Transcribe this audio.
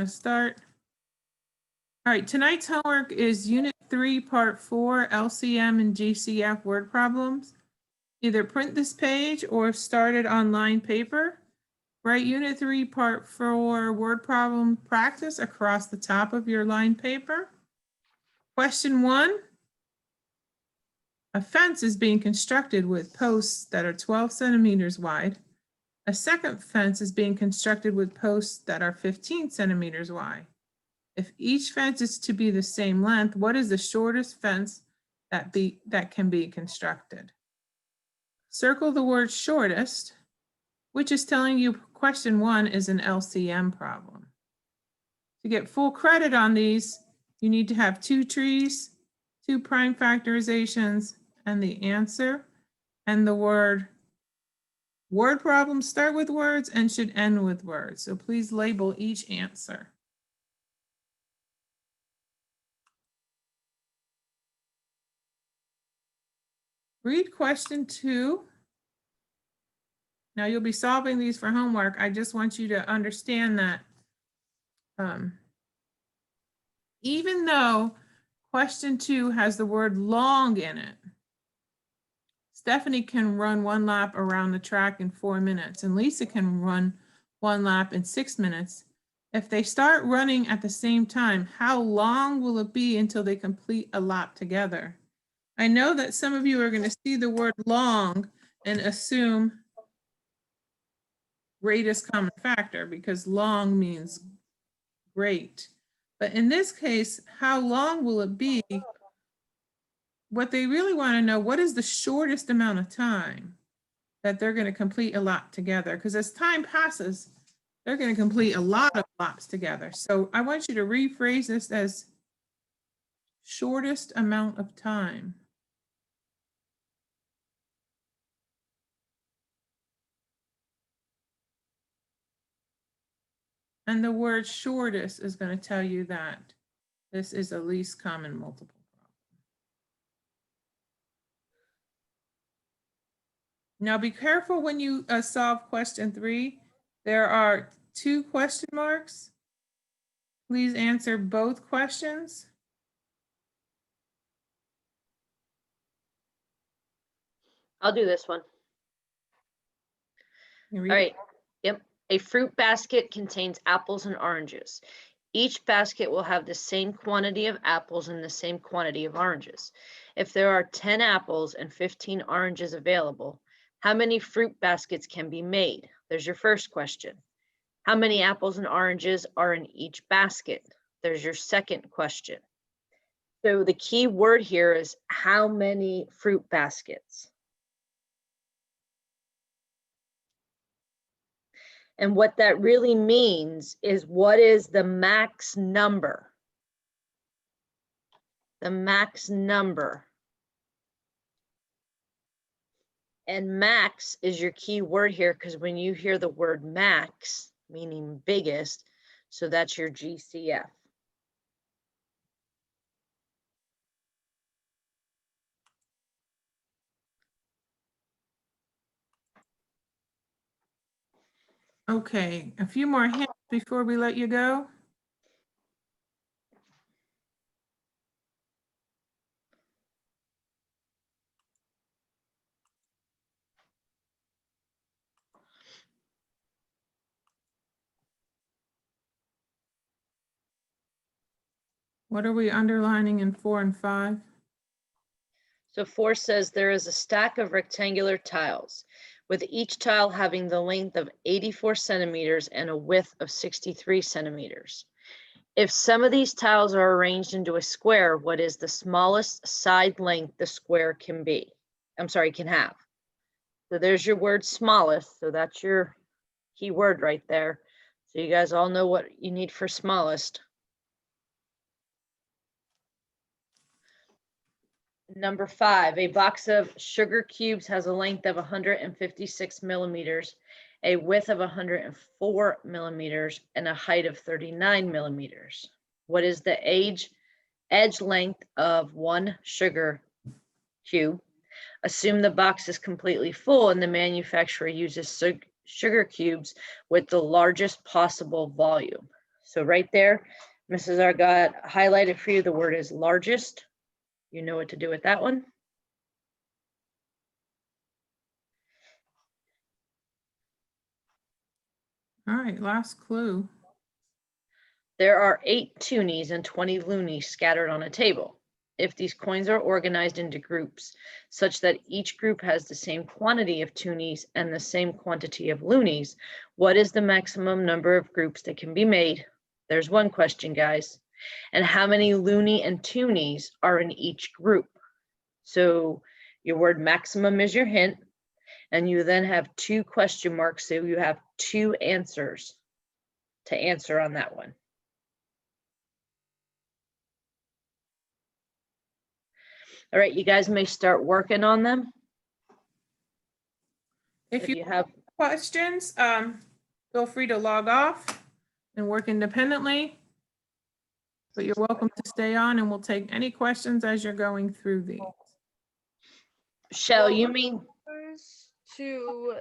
Let's start. All right, tonight's homework is Unit 3, Part 4, LCM and GCF word problems. Either print this page or start it on line paper. Write Unit 3, Part 4 word problem practice across the top of your line paper. Question 1. A fence is being constructed with posts that are 12 centimeters wide. A second fence is being constructed with posts that are 15 centimeters wide. If each fence is to be the same length, what is the shortest fence that can be constructed? Circle the word shortest, which is telling you question 1 is an LCM problem. To get full credit on these, you need to have 2 trees, 2 prime factorizations, and the answer. And the word problems start with words and should end with words. So please label each answer. Read question 2. Now you'll be solving these for homework. I just want you to understand that even though question 2 has the word long in it, Stephanie can run 1 lap around the track in 4 minutes, and Lisa can run 1 lap in 6 minutes. If they start running at the same time, how long will it be until they complete a lap together? I know that some of you are going to see the word long and assume greatest common factor because long means great. But in this case, how long will it be? What they really want to know, what is the shortest amount of time that they're going to complete a lap together? Because as time passes, they're going to complete a lot of laps together. So I want you to rephrase this as shortest amount of time. And the word shortest is going to tell you that this is a least common multiple problem. Now be careful when you solve question 3. There are 2 question marks. Please answer both questions. I'll do this one. All right. Yep. A fruit basket contains apples and oranges. Each basket will have the same quantity of apples and the same quantity of oranges. If there are 10 apples and 15 oranges available, how many fruit baskets can be made? There's your first question. How many apples and oranges are in each basket? There's your second question. So the key word here is how many fruit baskets? And what that really means is what is the max number? The max number. And max is your key word here because when you hear the word max, meaning biggest, so that's your GCF. Okay, a few more hints before we let you go. What are we underlining in 4 and 5? So 4 says there is a stack of rectangular tiles, with each tile having the length of 84 centimeters and a width of 63 centimeters. If some of these tiles are arranged into a square, what is the smallest side length the square can have? So there's your word smallest. So that's your key word right there. So you guys all know what you need for smallest. Number 5, a box of sugar cubes has a length of 156 millimeters, a width of 104 millimeters, and a height of 39 millimeters. What is the edge length of one sugar cube? Assume the box is completely full and the manufacturer uses sugar cubes with the largest possible volume. So right there, Mrs. Argot highlighted for you, the word is largest. You know what to do with that one. All right, last clue. There are 8 toonies and 20 loonies scattered on a table. If these coins are organized into groups such that each group has the same quantity of toonies and the same quantity of loonies, what is the maximum number of groups that can be made? There's one question, guys. And how many loony and toonies are in each group? So your word maximum is your hint, and you then have 2 question marks, so you have 2 answers to answer on that one. All right, you guys may start working on them. If you have have questions, feel free to log off and work independently. But you're welcome to stay on and we'll take any questions as you're going through these. Shell, you mean To